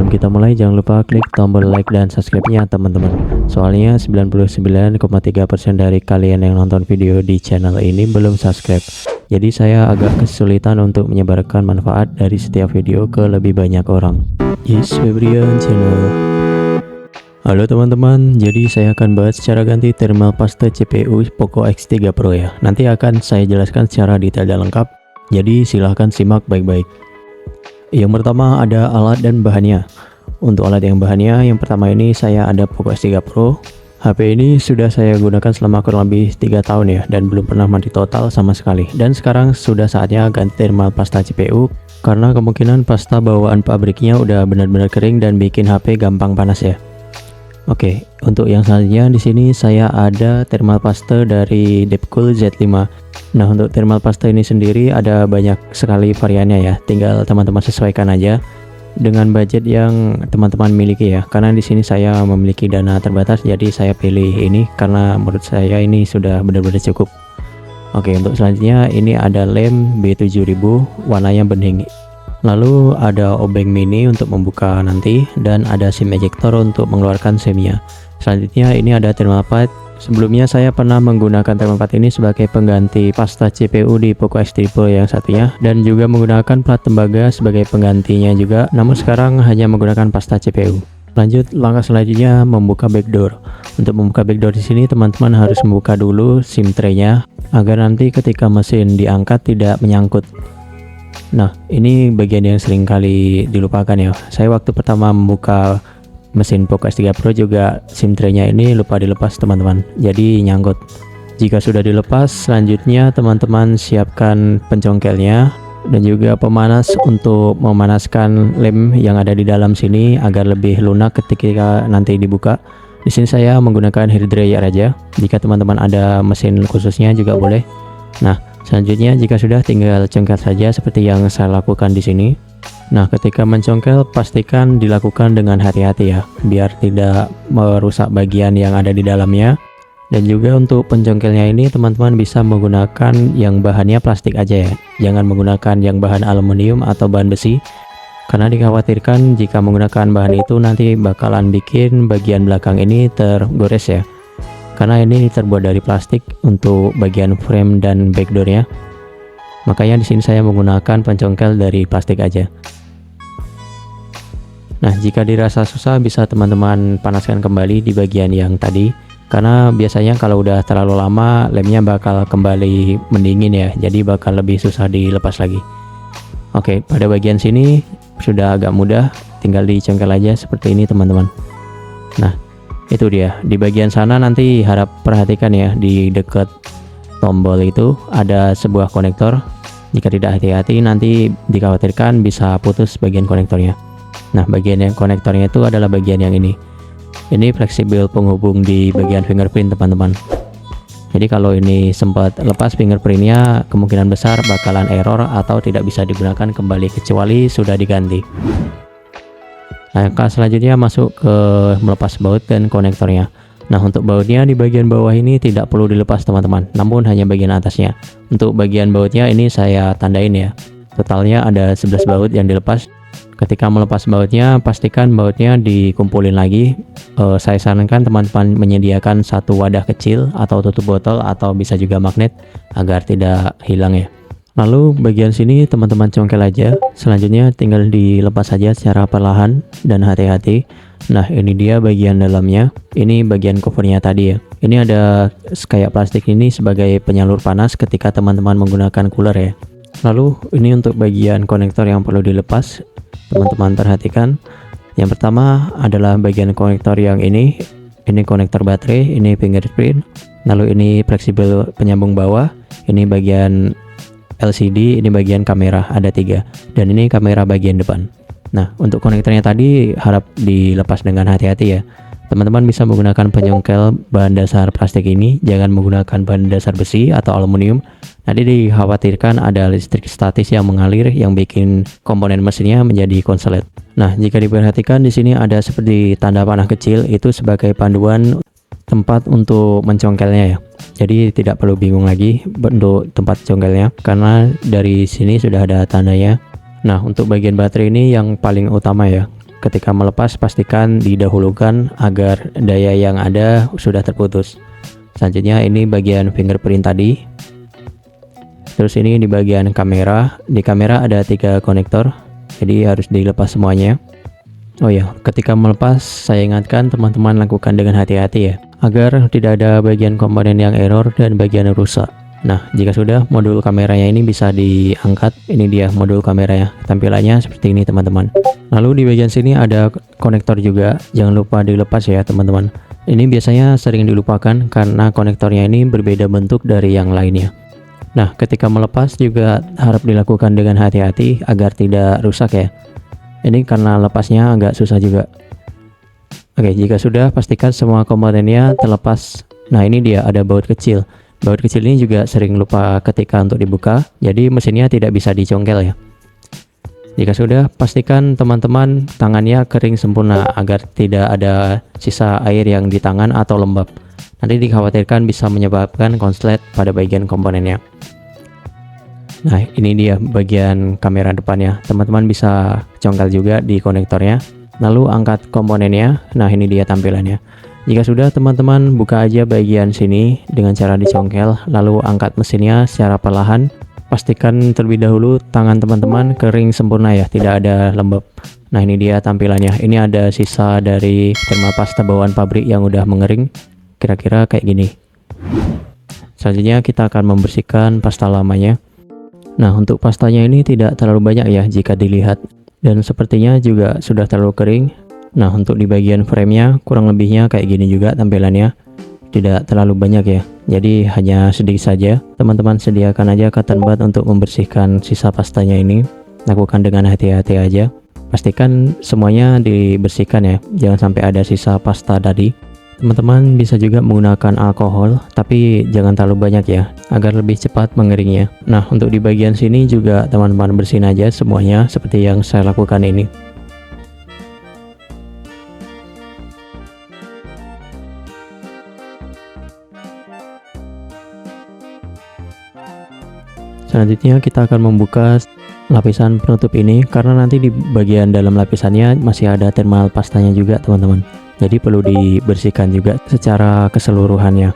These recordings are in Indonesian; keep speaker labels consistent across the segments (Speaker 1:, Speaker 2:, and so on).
Speaker 1: sebelum kita mulai jangan lupa klik tombol like dan subscribe-nya teman-teman. Soalnya 99,3% dari kalian yang nonton video di channel ini belum subscribe. Jadi saya agak kesulitan untuk menyebarkan manfaat dari setiap video ke lebih banyak orang. Yes, Febrian Channel. Halo teman-teman, jadi saya akan bahas cara ganti thermal paste CPU Poco X3 Pro ya. Nanti akan saya jelaskan secara detail dan lengkap. Jadi silahkan simak baik-baik. Yang pertama ada alat dan bahannya. Untuk alat yang bahannya, yang pertama ini saya ada Poco X3 Pro. HP ini sudah saya gunakan selama kurang lebih 3 tahun ya, dan belum pernah mati total sama sekali. Dan sekarang sudah saatnya ganti thermal pasta CPU, karena kemungkinan pasta bawaan pabriknya udah benar-benar kering dan bikin HP gampang panas ya. Oke, untuk yang selanjutnya di sini saya ada thermal paste dari Deepcool Z5. Nah, untuk thermal paste ini sendiri ada banyak sekali variannya ya. Tinggal teman-teman sesuaikan aja dengan budget yang teman-teman miliki ya. Karena di sini saya memiliki dana terbatas, jadi saya pilih ini karena menurut saya ini sudah benar-benar cukup. Oke, untuk selanjutnya ini ada lem B7000 warnanya bening. Lalu ada obeng mini untuk membuka nanti, dan ada SIM ejector untuk mengeluarkan SIM-nya. Selanjutnya ini ada thermal pad. Sebelumnya saya pernah menggunakan thermal pad ini sebagai pengganti pasta CPU di Poco X3 Pro yang satunya, dan juga menggunakan plat tembaga sebagai penggantinya juga, namun sekarang hanya menggunakan pasta CPU. Lanjut, langkah selanjutnya membuka backdoor. Untuk membuka backdoor di sini teman-teman harus membuka dulu SIM tray-nya agar nanti ketika mesin diangkat tidak menyangkut. Nah, ini bagian yang sering kali dilupakan ya. Saya waktu pertama membuka mesin Poco X3 Pro juga SIM tray-nya ini lupa dilepas teman-teman, jadi nyangkut. Jika sudah dilepas, selanjutnya teman-teman siapkan pencongkelnya dan juga pemanas untuk memanaskan lem yang ada di dalam sini agar lebih lunak ketika nanti dibuka. Di sini saya menggunakan hair dryer aja. Jika teman-teman ada mesin khususnya juga boleh. Nah, selanjutnya jika sudah, tinggal congkel saja seperti yang saya lakukan di sini. Nah, ketika mencongkel pastikan dilakukan dengan hati-hati ya, biar tidak merusak bagian yang ada di dalamnya. Dan juga untuk pencongkelnya ini teman-teman bisa menggunakan yang bahannya plastik aja ya, jangan menggunakan yang bahan aluminium atau bahan besi, karena dikhawatirkan jika menggunakan bahan itu nanti bakalan bikin bagian belakang ini tergores ya. Karena ini terbuat dari plastik untuk bagian frame dan backdoornya. Makanya di sini saya menggunakan pencongkel dari plastik aja. Nah, jika dirasa susah bisa teman-teman panaskan kembali di bagian yang tadi. Karena biasanya kalau udah terlalu lama lemnya bakal kembali mendingin ya. Jadi bakal lebih susah dilepas lagi. Oke, pada bagian sini sudah agak mudah. Tinggal dicongkel aja seperti ini teman-teman. Nah, itu dia. Di bagian sana nanti harap perhatikan ya, di dekat tombol itu ada sebuah konektor. Jika tidak hati-hati nanti dikhawatirkan bisa putus bagian konektornya. Nah, bagian yang konektornya itu adalah bagian yang ini. Ini fleksibel penghubung di bagian fingerprint teman-teman. Jadi kalau ini sempat lepas fingerprintnya, kemungkinan besar bakalan error atau tidak bisa digunakan kembali kecuali sudah diganti. Langkah selanjutnya masuk ke melepas baut dan konektornya. Nah, untuk bautnya di bagian bawah ini tidak perlu dilepas teman-teman, namun hanya bagian atasnya. Untuk bagian bautnya ini saya tandain ya. Totalnya ada 11 baut yang dilepas. Ketika melepas bautnya, pastikan bautnya dikumpulin lagi. Saya sarankan teman-teman menyediakan satu wadah kecil atau tutup botol atau bisa juga magnet agar tidak hilang ya. Lalu bagian sini teman-teman congkel aja. Selanjutnya tinggal dilepas saja secara perlahan dan hati-hati. Nah, ini dia bagian dalamnya. Ini bagian covernya tadi ya. Ini ada kayak plastik ini sebagai penyalur panas ketika teman-teman menggunakan cooler ya. Lalu ini untuk bagian konektor yang perlu dilepas. Teman-teman perhatikan. Yang pertama adalah bagian konektor yang ini. Ini konektor baterai, ini fingerprint. Lalu ini fleksibel penyambung bawah. Ini bagian LCD, ini bagian kamera, ada 3. Dan ini kamera bagian depan. Nah, untuk konektornya tadi harap dilepas dengan hati-hati ya. Teman-teman bisa menggunakan penyongkel bahan dasar plastik ini, jangan menggunakan bahan dasar besi atau aluminium. Nanti dikhawatirkan ada listrik statis yang mengalir yang bikin komponen mesinnya menjadi konslet. Nah, jika diperhatikan di sini ada seperti tanda panah kecil, itu sebagai panduan tempat untuk mencongkelnya ya. Jadi tidak perlu bingung lagi untuk tempat congkelnya karena dari sini sudah ada tandanya. Nah, untuk bagian baterai ini yang paling utama ya. ketika melepas pastikan didahulukan agar daya yang ada sudah terputus. Selanjutnya ini bagian fingerprint tadi. Terus ini di bagian kamera. Di kamera ada 3 konektor, jadi harus dilepas semuanya. Oh ya, ketika melepas saya ingatkan teman-teman lakukan dengan hati-hati ya, agar tidak ada bagian komponen yang error dan bagian yang rusak. Nah, jika sudah, modul kameranya ini bisa diangkat. Ini dia modul kameranya. Tampilannya seperti ini teman-teman. Lalu di bagian sini ada konektor juga. Jangan lupa dilepas ya teman-teman. Ini biasanya sering dilupakan karena konektornya ini berbeda bentuk dari yang lainnya. Nah, ketika melepas juga harap dilakukan dengan hati-hati agar tidak rusak ya. Ini karena lepasnya agak susah juga. Oke, jika sudah pastikan semua komponennya terlepas. Nah, ini dia ada baut kecil. Baut kecil ini juga sering lupa ketika untuk dibuka, jadi mesinnya tidak bisa dicongkel ya. Jika sudah, pastikan teman-teman tangannya kering sempurna agar tidak ada sisa air yang di tangan atau lembab. Nanti dikhawatirkan bisa menyebabkan konslet pada bagian komponennya. Nah, ini dia bagian kamera depannya. Teman-teman bisa congkel juga di konektornya. Lalu angkat komponennya. Nah, ini dia tampilannya. Jika sudah, teman-teman buka aja bagian sini dengan cara dicongkel, lalu angkat mesinnya secara perlahan. Pastikan terlebih dahulu tangan teman-teman kering sempurna ya, tidak ada lembab. Nah, ini dia tampilannya. Ini ada sisa dari thermal pasta bawaan pabrik yang udah mengering, kira-kira kayak gini. Selanjutnya kita akan membersihkan pasta lamanya. Nah, untuk pastanya ini tidak terlalu banyak ya jika dilihat, dan sepertinya juga sudah terlalu kering. Nah, untuk di bagian framenya kurang lebihnya kayak gini juga tampilannya, tidak terlalu banyak ya, jadi hanya sedikit saja. Teman-teman sediakan aja cotton bud untuk membersihkan sisa pastanya ini. Lakukan dengan hati-hati aja, pastikan semuanya dibersihkan ya, jangan sampai ada sisa pasta tadi. Teman-teman bisa juga menggunakan alkohol, tapi jangan terlalu banyak ya, agar lebih cepat mengeringnya. Nah, untuk di bagian sini juga teman-teman bersihin aja semuanya seperti yang saya lakukan ini. Selanjutnya kita akan membuka lapisan penutup ini, karena nanti di bagian dalam lapisannya masih ada thermal pastanya juga teman-teman, jadi perlu dibersihkan juga secara keseluruhannya.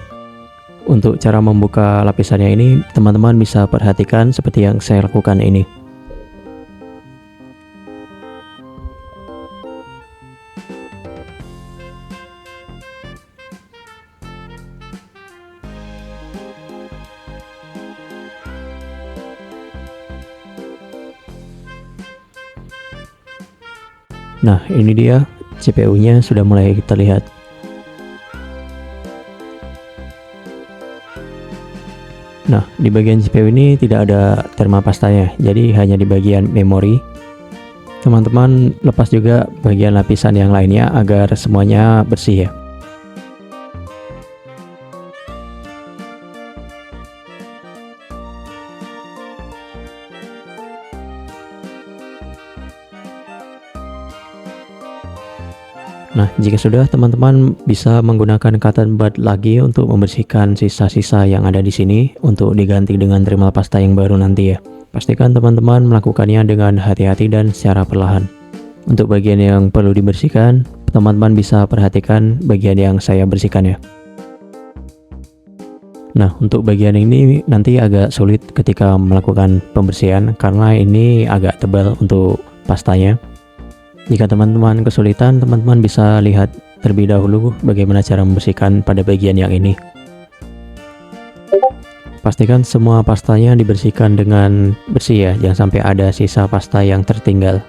Speaker 1: Untuk cara membuka lapisannya ini teman-teman bisa perhatikan seperti yang saya lakukan ini. Nah, ini dia CPU-nya sudah mulai terlihat. Nah, di bagian CPU ini tidak ada thermal pastanya, jadi hanya di bagian memori. Teman-teman lepas juga bagian lapisan yang lainnya agar semuanya bersih ya. Nah, jika sudah, teman-teman bisa menggunakan cotton bud lagi untuk membersihkan sisa-sisa yang ada di sini untuk diganti dengan thermal pasta yang baru nanti ya. Pastikan teman-teman melakukannya dengan hati-hati dan secara perlahan. Untuk bagian yang perlu dibersihkan, teman-teman bisa perhatikan bagian yang saya bersihkan ya. Nah, untuk bagian ini nanti agak sulit ketika melakukan pembersihan karena ini agak tebal untuk pastanya. Jika teman-teman kesulitan, teman-teman bisa lihat terlebih dahulu bagaimana cara membersihkan pada bagian yang ini. Pastikan semua pastanya dibersihkan dengan bersih ya, jangan sampai ada sisa pasta yang tertinggal.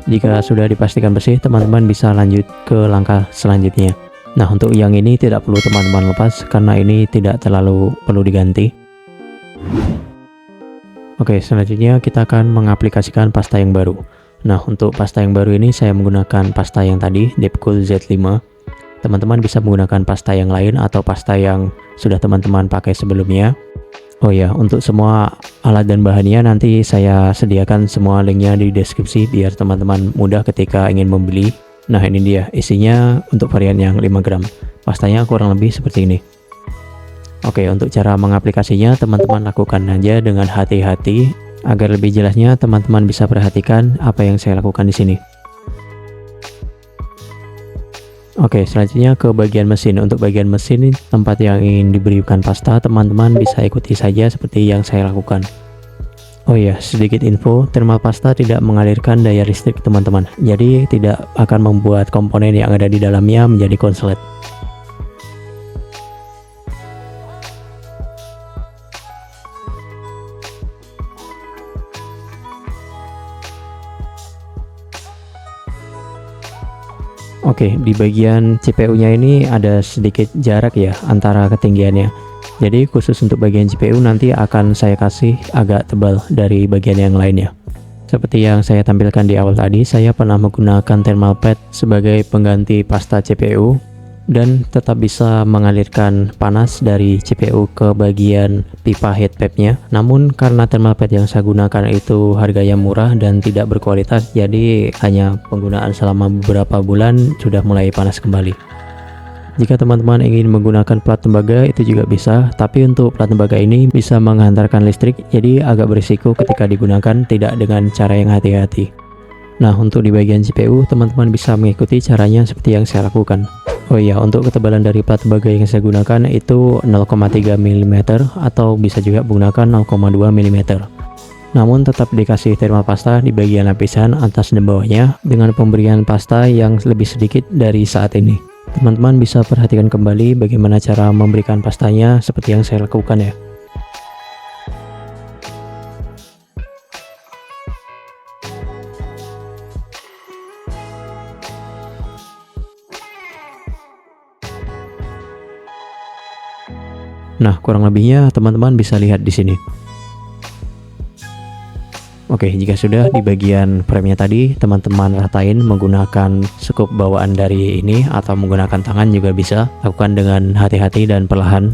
Speaker 1: Jika sudah dipastikan bersih, teman-teman bisa lanjut ke langkah selanjutnya. Nah, untuk yang ini tidak perlu teman-teman lepas karena ini tidak terlalu perlu diganti. Oke, selanjutnya kita akan mengaplikasikan pasta yang baru. Nah, untuk pasta yang baru ini saya menggunakan pasta yang tadi, Deepcool Z5. Teman-teman bisa menggunakan pasta yang lain atau pasta yang sudah teman-teman pakai sebelumnya. Oh ya, untuk semua alat dan bahannya nanti saya sediakan semua linknya di deskripsi biar teman-teman mudah ketika ingin membeli. Nah, ini dia isinya untuk varian yang 5 gram. pastanya kurang lebih seperti ini. Oke, untuk cara mengaplikasinya teman-teman lakukan aja dengan hati-hati. Agar lebih jelasnya teman-teman bisa perhatikan apa yang saya lakukan di sini. Oke, selanjutnya ke bagian mesin. Untuk bagian mesin, tempat yang ingin diberikan pasta, teman-teman bisa ikuti saja seperti yang saya lakukan. Oh iya, sedikit info, thermal pasta tidak mengalirkan daya listrik teman-teman. Jadi tidak akan membuat komponen yang ada di dalamnya menjadi konslet. Oke, di bagian CPU-nya ini ada sedikit jarak ya antara ketinggiannya. Jadi khusus untuk bagian CPU nanti akan saya kasih agak tebal dari bagian yang lainnya. Seperti yang saya tampilkan di awal tadi, saya pernah menggunakan thermal pad sebagai pengganti pasta CPU dan tetap bisa mengalirkan panas dari CPU ke bagian pipa heat pipe-nya. Namun karena thermal pad yang saya gunakan itu harganya murah dan tidak berkualitas, jadi hanya penggunaan selama beberapa bulan sudah mulai panas kembali. Jika teman-teman ingin menggunakan plat tembaga itu juga bisa, tapi untuk plat tembaga ini bisa menghantarkan listrik, jadi agak berisiko ketika digunakan tidak dengan cara yang hati-hati. Nah, untuk di bagian CPU teman-teman bisa mengikuti caranya seperti yang saya lakukan. Oh iya, untuk ketebalan dari plat tembaga yang saya gunakan itu 0,3 mm atau bisa juga menggunakan 0,2 mm. Namun tetap dikasih thermal pasta di bagian lapisan atas dan bawahnya dengan pemberian pasta yang lebih sedikit dari saat ini. Teman-teman bisa perhatikan kembali bagaimana cara memberikan pastanya seperti yang saya lakukan ya. Nah, kurang lebihnya teman-teman bisa lihat di sini. Oke, jika sudah di bagian frame-nya tadi, teman-teman ratain menggunakan scoop bawaan dari ini atau menggunakan tangan juga bisa. Lakukan dengan hati-hati dan perlahan.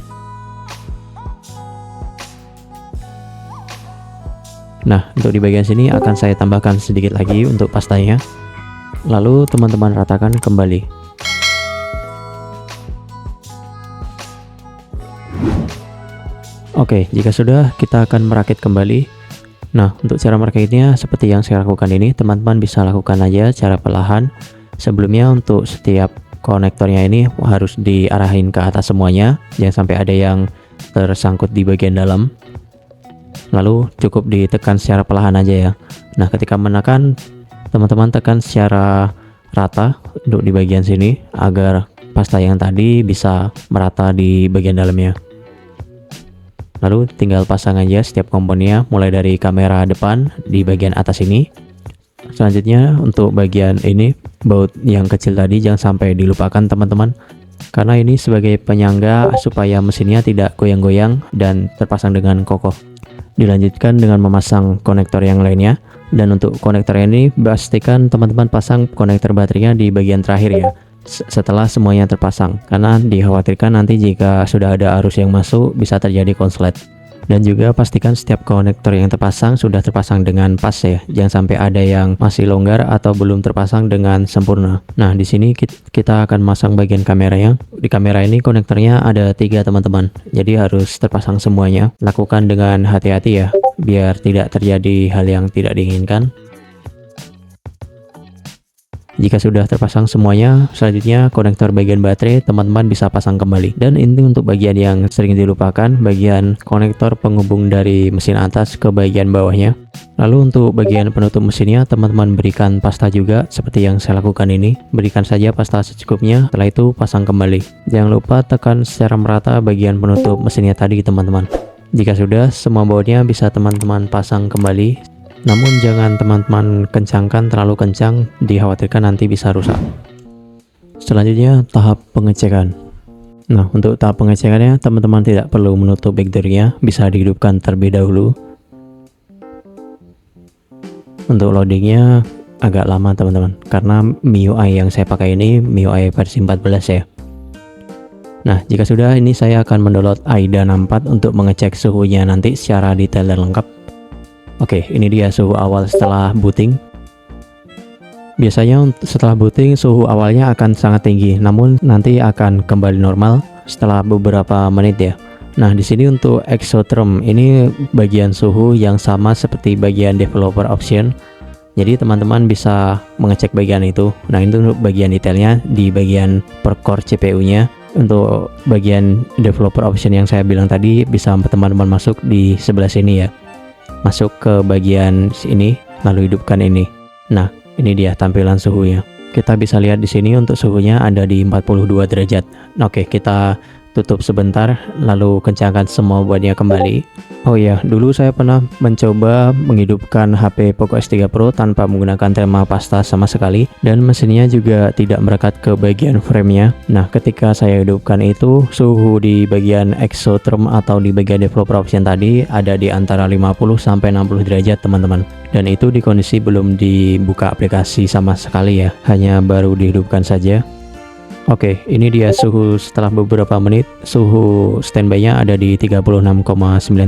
Speaker 1: Nah, untuk di bagian sini akan saya tambahkan sedikit lagi untuk pastanya. Lalu teman-teman ratakan kembali. Oke, jika sudah, kita akan merakit kembali. Nah, untuk cara merakitnya seperti yang saya lakukan ini, teman-teman bisa lakukan aja cara perlahan. Sebelumnya untuk setiap konektornya ini harus diarahin ke atas semuanya, jangan sampai ada yang tersangkut di bagian dalam. Lalu cukup ditekan secara perlahan aja ya. Nah, ketika menekan, teman-teman tekan secara rata untuk di bagian sini agar pasta yang tadi bisa merata di bagian dalamnya. Lalu tinggal pasang aja setiap komponennya mulai dari kamera depan di bagian atas ini. Selanjutnya untuk bagian ini, baut yang kecil tadi jangan sampai dilupakan teman-teman. Karena ini sebagai penyangga supaya mesinnya tidak goyang-goyang dan terpasang dengan kokoh. Dilanjutkan dengan memasang konektor yang lainnya. Dan untuk konektor ini pastikan teman-teman pasang konektor baterainya di bagian terakhir ya. Setelah semuanya terpasang, karena dikhawatirkan nanti jika sudah ada arus yang masuk bisa terjadi konslet. Dan juga pastikan setiap konektor yang terpasang sudah terpasang dengan pas ya, jangan sampai ada yang masih longgar atau belum terpasang dengan sempurna. Nah, di sini kita akan masang bagian kameranya. Di kamera ini konektornya ada 3 teman-teman, jadi harus terpasang semuanya. Lakukan dengan hati-hati ya, biar tidak terjadi hal yang tidak diinginkan. Jika sudah terpasang semuanya, selanjutnya konektor bagian baterai teman-teman bisa pasang kembali. Dan ini untuk bagian yang sering dilupakan, bagian konektor penghubung dari mesin atas ke bagian bawahnya. Lalu untuk bagian penutup mesinnya, teman-teman berikan pasta juga seperti yang saya lakukan ini. Berikan saja pasta secukupnya, setelah itu pasang kembali. Jangan lupa tekan secara merata bagian penutup mesinnya tadi teman-teman. Jika sudah, semua bautnya bisa teman-teman pasang kembali. Namun jangan teman-teman kencangkan terlalu kencang, dikhawatirkan nanti bisa rusak. Selanjutnya tahap pengecekan. Nah, untuk tahap pengecekannya teman-teman tidak perlu menutup backdoornya, bisa dihidupkan terlebih dahulu. Untuk loadingnya agak lama teman-teman, karena MIUI yang saya pakai ini MIUI versi 14 ya. Nah, jika sudah, ini saya akan mendownload AIDA 64 untuk mengecek suhunya nanti secara detail dan lengkap. Oke, ini dia suhu awal setelah booting. Biasanya setelah booting suhu awalnya akan sangat tinggi, namun nanti akan kembali normal setelah beberapa menit ya. Nah, di sini untuk exotherm ini bagian suhu yang sama seperti bagian developer option. Jadi teman-teman bisa mengecek bagian itu. Nah, itu untuk bagian detailnya di bagian per core CPU-nya. Untuk bagian developer option yang saya bilang tadi bisa teman-teman masuk di sebelah sini ya. Masuk ke bagian sini lalu hidupkan ini. Nah, ini dia tampilan suhunya. Kita bisa lihat di sini untuk suhunya ada di 42 derajat. Oke, kita tutup sebentar lalu kencangkan semua buatnya kembali. Oh ya, dulu saya pernah mencoba menghidupkan HP Poco X3 Pro tanpa menggunakan tema pasta sama sekali, dan mesinnya juga tidak merekat ke bagian framenya. Nah, ketika saya hidupkan itu, suhu di bagian exotherm atau di bagian developer option tadi ada di antara 50 sampai 60 derajat teman-teman. Dan itu di kondisi belum dibuka aplikasi sama sekali ya, hanya baru dihidupkan saja. Oke, ini dia suhu setelah beberapa menit. Suhu standby-nya ada di 36,9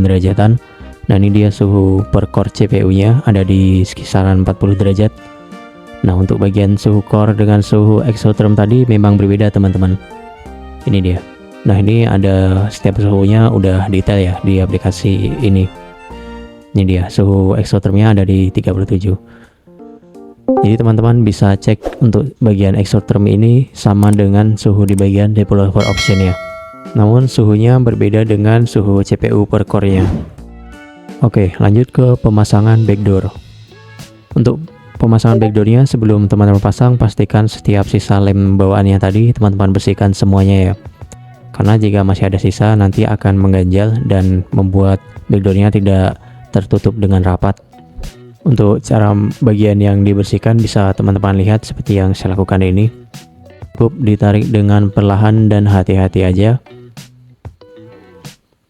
Speaker 1: derajatan. Dan ini dia suhu per core CPU-nya ada di kisaran 40 derajat. Nah, untuk bagian suhu core dengan suhu exotherm tadi memang berbeda teman-teman. Ini dia. Nah, ini ada setiap suhunya udah detail ya di aplikasi ini. Ini dia, suhu exothermnya ada di 37. Jadi teman-teman bisa cek untuk bagian exotherm ini sama dengan suhu di bagian developer option ya. Namun suhunya berbeda dengan suhu CPU per core-nya. Oke, lanjut ke pemasangan backdoor. Untuk pemasangan backdoor-nya, sebelum teman-teman pasang, pastikan setiap sisa lem bawaannya tadi teman-teman bersihkan semuanya ya. Karena jika masih ada sisa nanti akan mengganjal dan membuat backdoor-nya tidak tertutup dengan rapat. Untuk cara bagian yang dibersihkan bisa teman-teman lihat seperti yang saya lakukan ini. Cukup ditarik dengan perlahan dan hati-hati aja.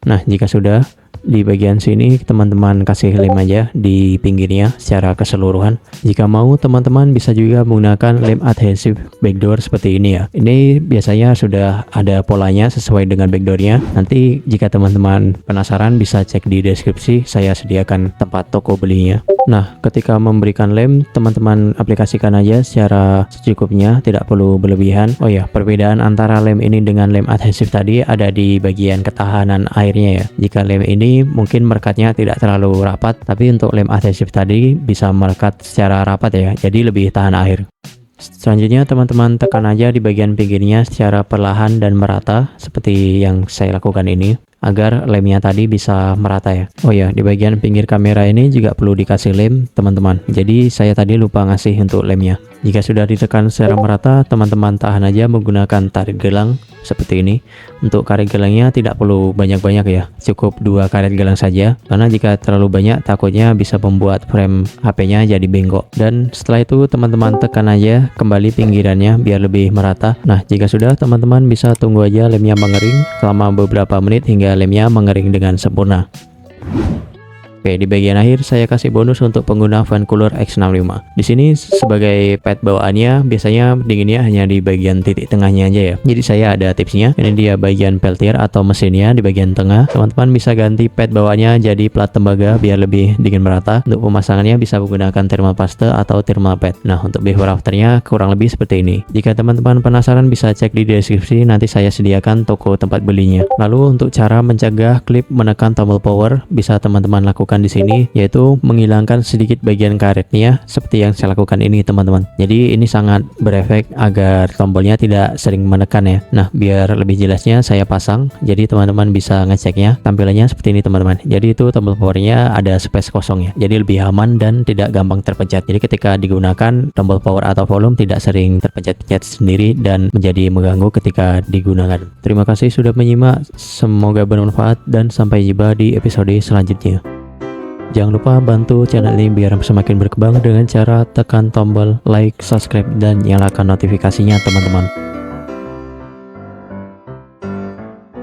Speaker 1: Nah, jika sudah, di bagian sini teman-teman kasih lem aja di pinggirnya secara keseluruhan. Jika mau, teman-teman bisa juga menggunakan lem adhesive backdoor seperti ini ya. Ini biasanya sudah ada polanya sesuai dengan backdoornya. Nanti jika teman-teman penasaran bisa cek di deskripsi, saya sediakan tempat toko belinya. Nah, ketika memberikan lem, teman-teman aplikasikan aja secara secukupnya, tidak perlu berlebihan. Oh ya, perbedaan antara lem ini dengan lem adhesif tadi ada di bagian ketahanan airnya ya. Jika lem ini mungkin merekatnya tidak terlalu rapat, tapi untuk lem adhesif tadi bisa merekat secara rapat ya, jadi lebih tahan air. Selanjutnya teman-teman tekan aja di bagian pinggirnya secara perlahan dan merata seperti yang saya lakukan ini, agar lemnya tadi bisa merata ya. Oh ya, di bagian pinggir kamera ini juga perlu dikasih lem teman-teman. Jadi saya tadi lupa ngasih untuk lemnya. Jika sudah ditekan secara merata, teman-teman tahan aja menggunakan tarik gelang seperti ini. Untuk karet gelangnya tidak perlu banyak-banyak ya, cukup 2 karet gelang saja, karena jika terlalu banyak takutnya bisa membuat frame HP-nya jadi bengkok. Dan setelah itu teman-teman tekan aja kembali pinggirannya biar lebih merata. Nah, jika sudah, teman-teman bisa tunggu aja lemnya mengering selama beberapa menit hingga lemnya mengering dengan sempurna. Oke, di bagian akhir saya kasih bonus untuk pengguna fan cooler X65. Di sini sebagai pad bawaannya biasanya dinginnya hanya di bagian titik tengahnya aja ya. Jadi saya ada tipsnya. Ini dia bagian peltier atau mesinnya di bagian tengah. Teman-teman bisa ganti pad bawaannya jadi plat tembaga biar lebih dingin merata. Untuk pemasangannya bisa menggunakan thermal paste atau thermal pad. Nah, untuk before afternya kurang lebih seperti ini. Jika teman-teman penasaran bisa cek di deskripsi, nanti saya sediakan toko tempat belinya. Lalu untuk cara mencegah klip menekan tombol power bisa teman-teman lakukan di sini, yaitu menghilangkan sedikit bagian karetnya seperti yang saya lakukan ini teman-teman. Jadi ini sangat berefek agar tombolnya tidak sering menekan ya. Nah, biar lebih jelasnya saya pasang, jadi teman-teman bisa ngeceknya tampilannya seperti ini teman-teman. Jadi itu tombol powernya ada space kosong ya, jadi lebih aman dan tidak gampang terpencet. Jadi ketika digunakan tombol power atau volume tidak sering terpencet-pencet sendiri dan menjadi mengganggu ketika digunakan. Terima kasih sudah menyimak, semoga bermanfaat dan sampai jumpa di episode selanjutnya. Jangan lupa bantu channel ini biar semakin berkembang dengan cara tekan tombol like, subscribe, dan nyalakan notifikasinya teman-teman.